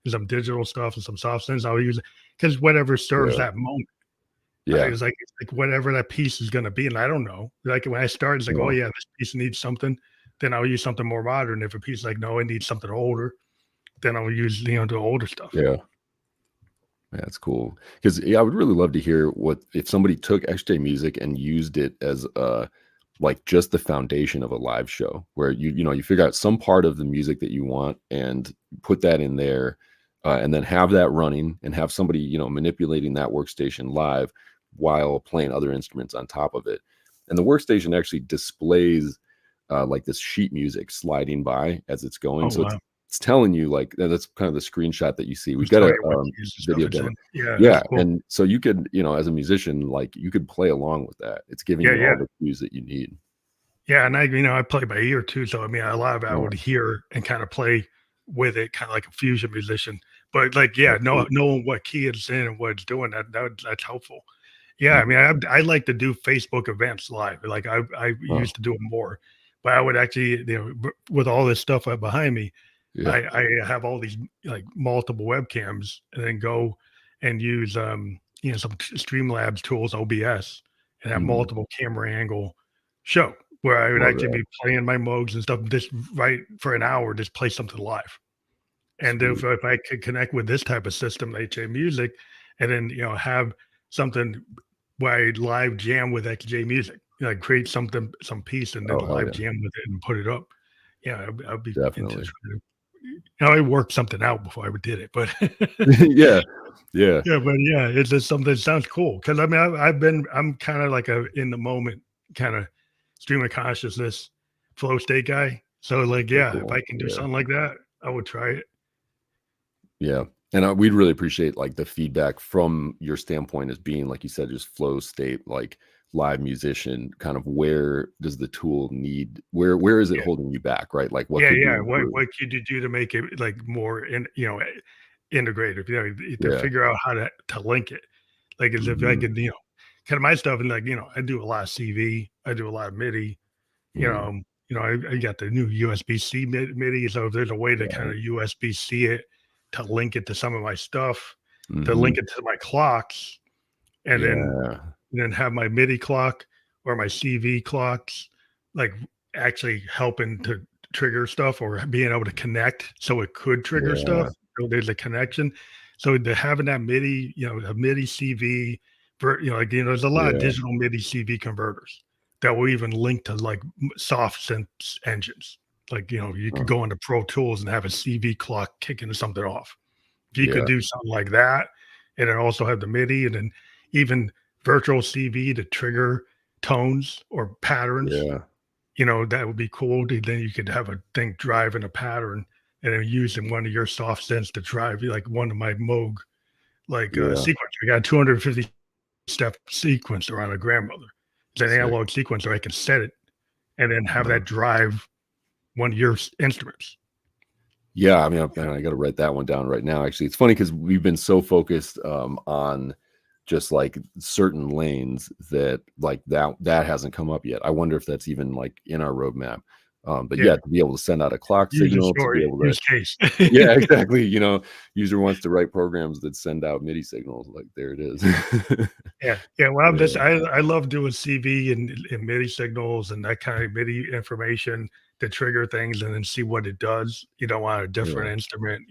and some digital stuff and some soft synths, I'll use it because whatever serves yeah, that moment. yeah, It's like whatever that piece is gonna be, and I don't know. Like, when I started, it's like, "Oh, no, yeah, this piece needs something," then I'll use something more modern. If a piece is like, "No, it needs something older," then I'll use, the older stuff. yeah. That's cool. Because yeah, I would really love to hear what if somebody took XJ music and used it as like just the foundation of a live show where you figure out some part of the music that you want and put that in there, and then have that running and have somebody manipulating that workstation live while playing other instruments on top of it. And the workstation actually displays like this sheet music sliding by as it's going. Oh, So it's wow. it's telling you like that's kind of the screenshot that you see. We've Just got tell a you what keys and stuff video it's demo. in. Yeah, that's Yeah, cool. and so you could, as a musician, like you could play along with that. It's giving Yeah, you all yeah. the cues that you need. Yeah, and I play by ear too, so, I mean, a lot of it I Yeah, would hear and kinda play with it, kinda like a fusion musician. But, like, yeah, that's cool. knowing what key it's in and what it's doing, that's helpful. Yeah, I Mhm. mean, I like to do Facebook events live. Like I Wow. used to do it more, but I would actually, with all this stuff behind me, Yeah. I have all these like multiple webcams, and then go and use some Streamlabs tools, OBS, and have Mhm. multiple camera angle show where I would Love actually that. be playing my Moogs and stuff just right for an hour, just play something live. And if Sweet. if I could connect with this type of system, HA Music, and then, have something where I live jam with XJ Music, create something, some piece, and then Oh, hell live yeah. jam with it and put it up. Yeah, I'd be into Definitely. trying to, I worked something out before I did it, but Yeah. Yeah. yeah, but yeah, it's just something that sounds cool. Because I mean, I'm kind of like a in the moment kind of stream of consciousness flow state guy. So like, So yeah, if cool. I can do Yeah. something like that, I would try it. Yeah. And we'd really appreciate like the feedback from your standpoint as being, like you said, just flow state, like live musician, kind of where does the tool need, where is it Yeah. holding you back, right? Like what Yeah, could be yeah. What improved? what could you do to make it like more integrative? To Yeah. figure out how to link it. Like as if I Mhm. could, kind of my stuff and like, I do a lot of CV, I do a lot of MIDI, you Mm. know, I got the new USB-C MIDI, so if there's a way to kind Right. of USB-C it to link it to some of my stuff, to Mhm. link it to my clocks, and Yeah. then have my MIDI clock or my CV clocks, like, actually helping to trigger stuff or being able to connect so it could trigger stuff. Yeah. So there's a connection. So the having that MIDI, a MIDI CV for, there's a lot of Yeah. digital MIDI CV converters that will even link to like soft synth engines. Like, you could Huh. go into Pro Tools and have a CV clock kicking something off. If you could Yeah. do something like that, and then also have the MIDI and then even virtual CV to trigger tones or patterns, Yeah. that would be cool. Then you could have a thing driving a pattern and then using one of your soft synths to drive like one of my Moog Yeah. sequence. I got a 250 step sequence around a grandmother. It's an Sick. analog sequencer. I can set it and then have Uh-huh. that drive one of your instruments. Yeah, I mean, I gotta write that one down right now, actually. It's funny because 'cause we've been so focused, on just, like, certain lanes that, like, that hasn't come up yet. I wonder if that's even, like, in our roadmap. But Yeah. yeah, to be able to send out a clock User signal, to be story, able to use case. yeah, exactly, user wants to write programs that send out MIDI signals, like, there it is. Yeah, yeah. Well, I'm Yeah, just I love doing CV and MIDI signals and that kind of MIDI information to trigger things and then see what it does. On a yeah, different instrument.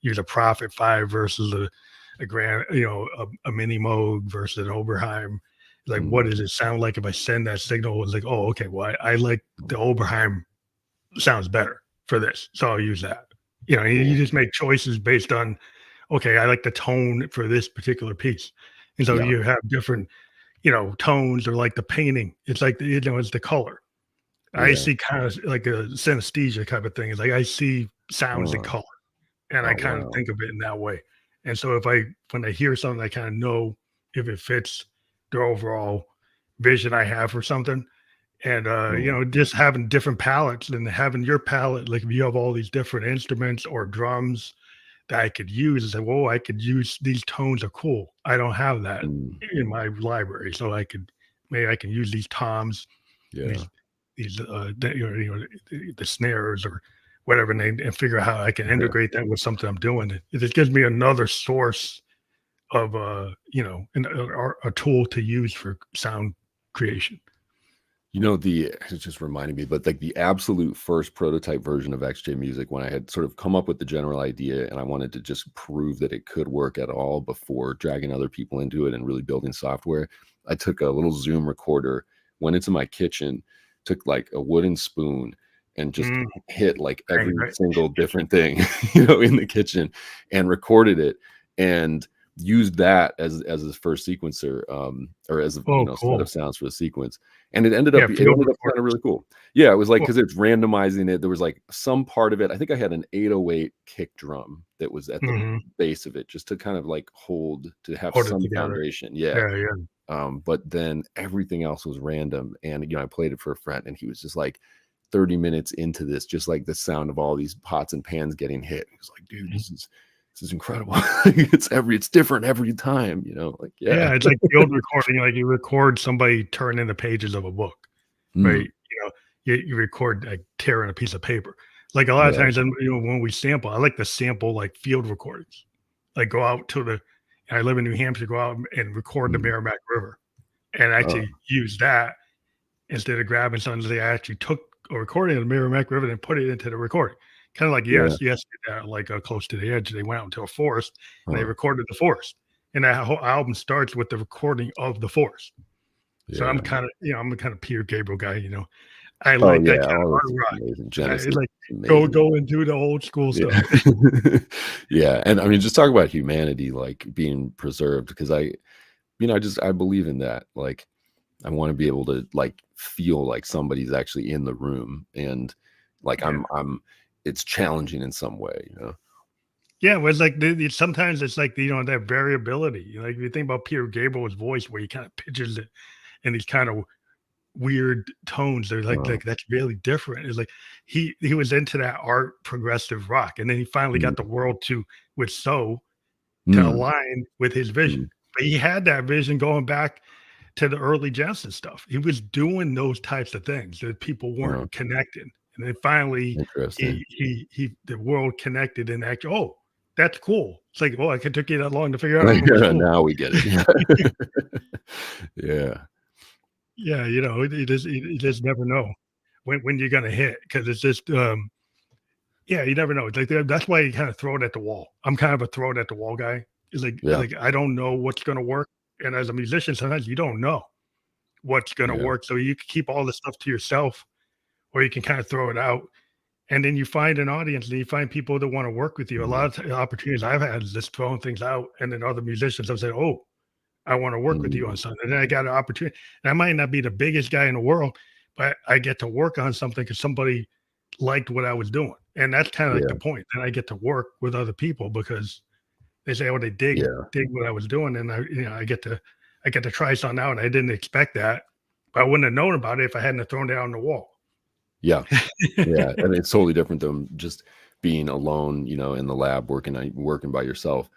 Use a Prophet 5 versus a grand, a mini Moog versus an Oberheim. Like, what mm, does it sound like if I send that signal? It's like, oh, okay. Well, I like the Oberheim sounds better for this, so I'll use that. You cool. just make choices based on, okay, I like the tone for this particular piece. And so Yeah, you have different, tones or like the painting. It's like, it's the color. I yeah. see kind of like a synesthesia type of thing. It's like I see sounds in Huh. color and I Oh, kind of wow. think of it in that way. And so when I hear something, I kind of know if it fits the overall vision I have for something. And Cool. just having different palettes and having your palette, like if you have all these different instruments or drums that I could use, and say, whoa, I could use these tones are cool. I don't have that Mm, in my library. So maybe I can use these toms and yeah, the snares or whatever, and figure out how I can yeah. integrate that with something I'm doing. It just gives me another source of, a tool to use for sound creation. It's just reminding me, but like the absolute first prototype version of XJ Music, when I had sort of come up with the general idea and I wanted to just prove that it could work at all before dragging other people into it and really building software, I took a little Zoom recorder, went into my kitchen, took like a wooden spoon and just Mm, hit like dang, every right? single different thing, in the kitchen and recorded it. And used that as his first sequencer, or as a Oh, set of cool. sounds for the sequence, and it ended Yeah, up field kind of recordings. really cool. Yeah, it was like Cool. because it's randomizing it. There was like some part of it. I think I had an 808 kick drum that was at the Mhm. base of it, just to kind of like to have Hold it some together. foundation. Yeah. Yeah, yeah. But then everything else was random. And I played it for a friend and he was just like 30 minutes into this, just like the sound of all these pots and pans getting hit. He was like, dude, Mhm. this is incredible. It's different every time, like, yeah. Yeah, it's like field recording, like you record somebody turning the pages of a book, right? Mm, You record, like, tearing a piece of paper. Like, a lot of yeah. times, and, when we sample, I like to sample, like, field recordings. Like, go out to I live in New Hampshire, go out and record the Mm, Merrimack River and uh, actually use that instead of grabbing something. They actually took a recording of the Merrimack River and put it into the recording. Kinda like yeah. Yes did that, like, Close to the Edge. They went out into a forest and they Huh. recorded the forest, and that whole album starts with the recording of the forest. So Yeah. I'm a kind of Peter Gabriel guy. I Oh, like that yeah. kind of All hard this is rock. amazing. It's Genesis like, is go amazing. go and do the old school Yeah. stuff. Yeah, and I mean, just talk about humanity, like, being preserved because I believe in that, like, I wanna be able to, like, feel like somebody's actually in the room and, like, Yeah. I'm it's challenging in some way? Yeah, well, it's like sometimes it's like, that variability. Like, if you think about Peter Gabriel's voice where he kinda pitches it in these kind of weird tones, they're Uh, that's really different. It's like he was into that art progressive rock, and then he finally got the mm, world to mm, align with his vision. mm, But he had that vision going back, to the early Genesis stuff. He was doing those types of things that people Uh, weren't connected. And then finally interesting. the world connected and actually, oh, that's cool. It's like, oh, it took you that long to figure out it was cool. Now we get it. Yeah. Yeah, you just never know when you're gonna hit because it's just yeah, you never know. It's like that's why you kind of throw it at the wall. I'm kind of a throw it at the wall guy. Yeah. Like I don't know what's gonna work. And as a musician, sometimes you don't know what's gonna Yeah. work. So you can keep all the stuff to yourself or you can kind of throw it out. And then you find an audience and you find people that want to work with you. A Mhm. lot of opportunities I've had is just throwing things out, and then other musicians have said, "Oh, I want to work with you on Mhm. something." And then I got an opportunity. And I might not be the biggest guy in the world, but I get to work on something because somebody liked what I was doing. And that's kind of like the Yeah. point. And I get to work with other people because they say, "Oh, they Yeah. dig what I was doing," and I get to try something out, and I didn't expect that. But I wouldn't have known about it if I hadn't have thrown it out on the wall. Yeah. Yeah. And it's totally different than just being alone, in the lab working by yourself.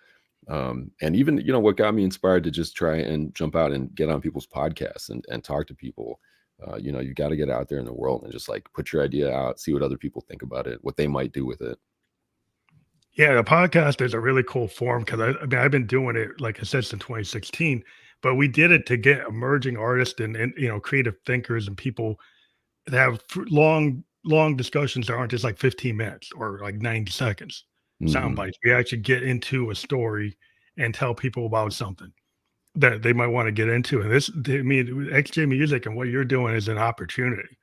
And even, what got me inspired to just try and jump out and get on people's podcasts and talk to people. You got to get out there in the world and just like put your idea out, see what other people think about it, what they might do with it. Yeah, the podcast is a really cool form because I mean I've been doing it like I said since 2016, but we did it to get emerging artists and creative thinkers and people that have long discussions that aren't just like 15 minutes or like 90 seconds sound Hmm. bites. We actually get into a story and tell people about something that they might want to get into. And I mean, XJ Music and what you're doing is an opportunity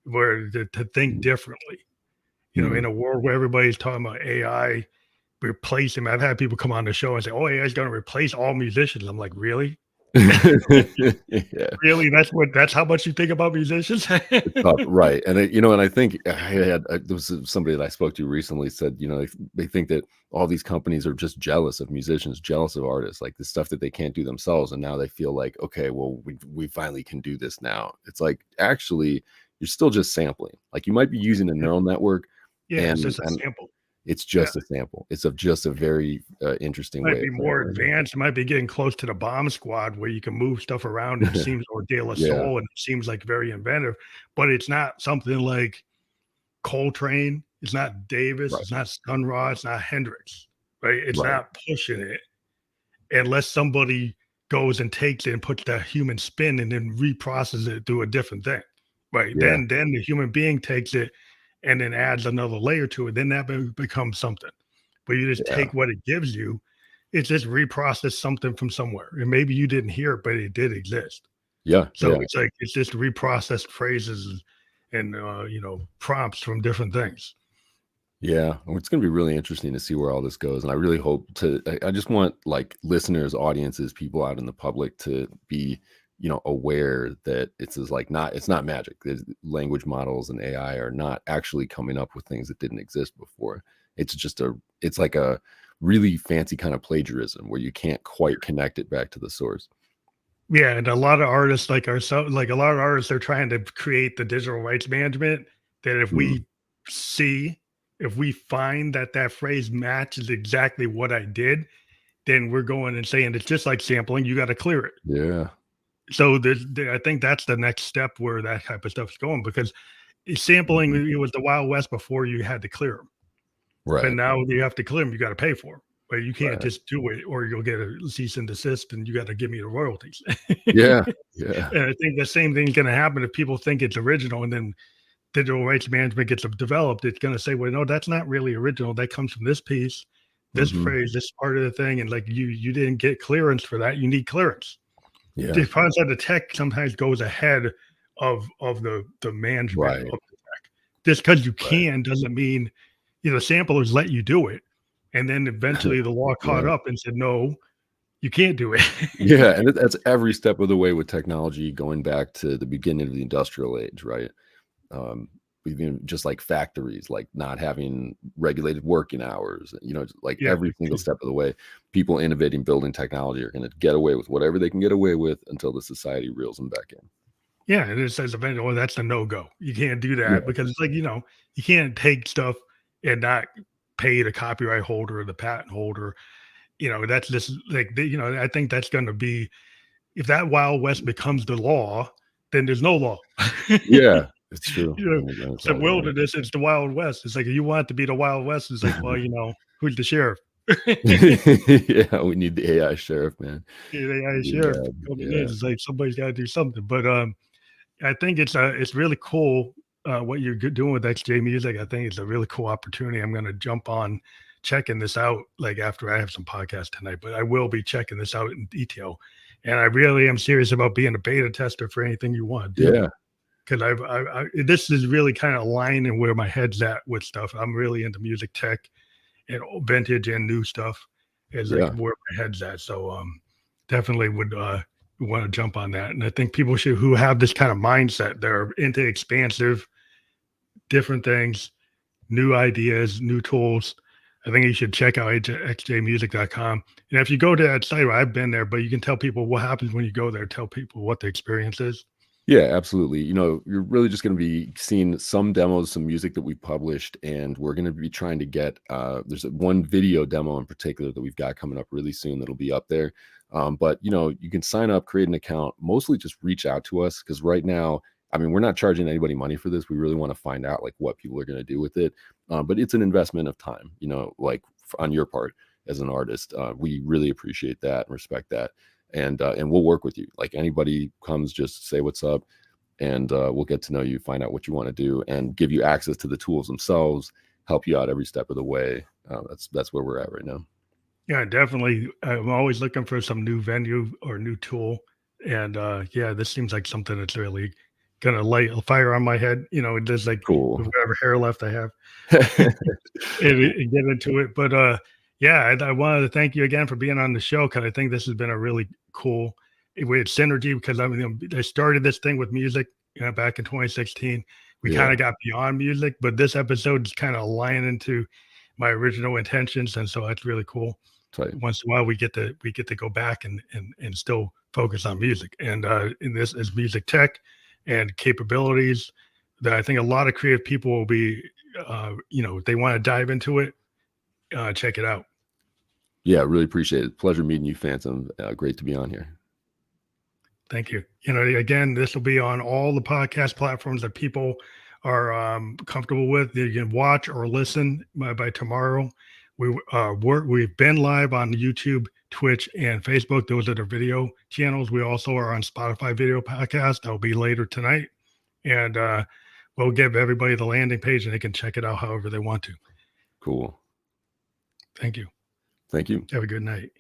where to think differently. In Hmm. a world where everybody's talking about AI replace him. I've had people come on the show and say, "Oh, AI is going to replace all musicians." I'm like, "Really? Yeah. Really? That's how much you think about musicians?" It's tough, right? And I think there was somebody that I spoke to recently said, they think that all these companies are just jealous of musicians, jealous of artists, like the stuff that they can't do themselves, and now they feel like, okay, well, we finally can do this now. It's like actually, you're still just sampling. Like you might be using a Yeah, neural network, yeah, it's and just a and sample. it's Yeah, just a sample. It's of just a very interesting might way be of more sampling. advanced. It might be getting close to the Bomb Squad where you can move stuff around and it seems or De La Yeah, Soul and it seems like very inventive, but it's not something like Coltrane. It's not Davis. right, It's not Sun Ra. It's not Hendrix. Right? It's right, not pushing it unless somebody goes and takes it and puts that human spin and then reprocesses it through a different thing. Right. yeah, Then the human being takes it and then adds another layer to it. Then that becomes something. But you just yeah, take what it gives you, it's just reprocess something from somewhere. And maybe you didn't hear it, but it did exist. yeah, So yeah. it's like it's just reprocessed phrases and prompts from different things. Yeah, well, it's going to be really interesting to see where all this goes, and I really hope to. I just want like listeners, audiences, people out in the public to be, aware that it's not magic. Language models and AI are not actually coming up with things that didn't exist before. It's like a really fancy kind of plagiarism where you can't quite connect it back to the source. Yeah, and a lot of artists like ourselves, like a lot of artists, they're trying to create the digital rights management that Mhm. see, if we find that that phrase matches exactly what I did, then we're going and saying it's just like sampling. You got to clear it. Yeah, So I think that's the next step where that type of stuff is going because sampling mhm. it was the Wild West before you had to clear them, but Right, now you have to clear them. You got to pay for them. But you can't right. just do it, or you'll get a cease and desist, and you got to give me the royalties. Yeah, yeah, And I think the same thing's going to happen if people think it's original and then digital rights management gets developed. It's going to say, well, no, that's not really original. That comes from this piece, this hmm, phrase, this part of the thing. And like you didn't get clearance for that. You need clearance. yeah, The concept of the tech sometimes goes ahead of the management right, of the tech. Just because you right. can doesn't mean samplers let you do it. And then eventually the law caught Yeah. up and said, no, you can't do it. Yeah, and that's every step of the way with technology going back to the beginning of the industrial age, right? Um, even just like factories, like not having regulated working hours, like Yeah. every single step of the way, people innovating, building technology are going to get away with whatever they can get away with until the society reels them back in. Yeah, and it says eventually, well, that's a no go. You can't do that Yeah. because it's like, you can't take stuff and not pay the copyright holder or the patent holder. That's just like, I think that's going to be, if that Wild West becomes the law, then there's no law. Yeah, it's true. You know, And it's the wilderness, it's the Wild West. It's like, if you want it to be the Wild West, it's like, well, you know, who's the sheriff? Yeah, we need the AI sheriff, man. The AI We sheriff need coming in. yeah, It's like somebody's got to do something. But I think it's really cool what you're doing with XJ Music. I think it's a really cool opportunity. I'm going to jump on checking this out like after I have some podcasts tonight, but I will be checking this out in detail. And I really am serious about being a beta tester for anything you want to do. yeah, Because this is really kind of aligning where my head's at with stuff. I'm really into music tech and vintage and new stuff is like yeah. where my head's at. So definitely would want to jump on that. And I think people should who have this kind of mindset, they're into expansive, different things, new ideas, new tools. I think you should check out xjmusic.com. And if you go to that site, I've been there, but you can tell people what happens when you go there, tell people what the experience is. Yeah, absolutely. You know, you're really just going to be seeing some demos, some music that we've published, and we're going to be trying to get. There's one video demo in particular that we've got coming up really soon that'll be up there. But you know, you can sign up, create an account, mostly just reach out to us because right now, I mean, we're not charging anybody money for this. We really want to find out like what people are going to do with it. But it's an investment of time, you know, like on your part as an artist. We really appreciate that and respect that. And we'll work with you. Like anybody comes, just say what's up, and we'll get to know you, find out what you want to do, and give you access to the tools themselves, help you out every step of the way. That's where we're at right now. Yeah, definitely. I'm always looking for some new venue or new tool. And yeah, this seems like something that's really gonna light a fire on my head. You know, it does like Cool. with whatever hair left I have and get into it. But yeah, I wanted to thank you again for being on the show because I think this has been a really cool with synergy because I mean I started this thing with music back in 2016. We kind Yeah, of got beyond music, but this episode is kind of aligning into my original intentions, and so that's really cool. tight. Once in a while, we get to go back and still focus on music, and in this is music tech and capabilities that I think a lot of creative people will be, you know, if they want to dive into it, check it out. Yeah, really appreciate it. Pleasure meeting you, Phantom. Great to be on here. Thank you. You know, again, this will be on all the podcast platforms that people are comfortable with. You can watch or listen by tomorrow. We've been live on YouTube, Twitch, and Facebook. Those are the video channels. We also are on Spotify video podcast. That'll be later tonight, and we'll give everybody the landing page, and they can check it out however they want to. Cool. Thank you. Thank you. Have a good night.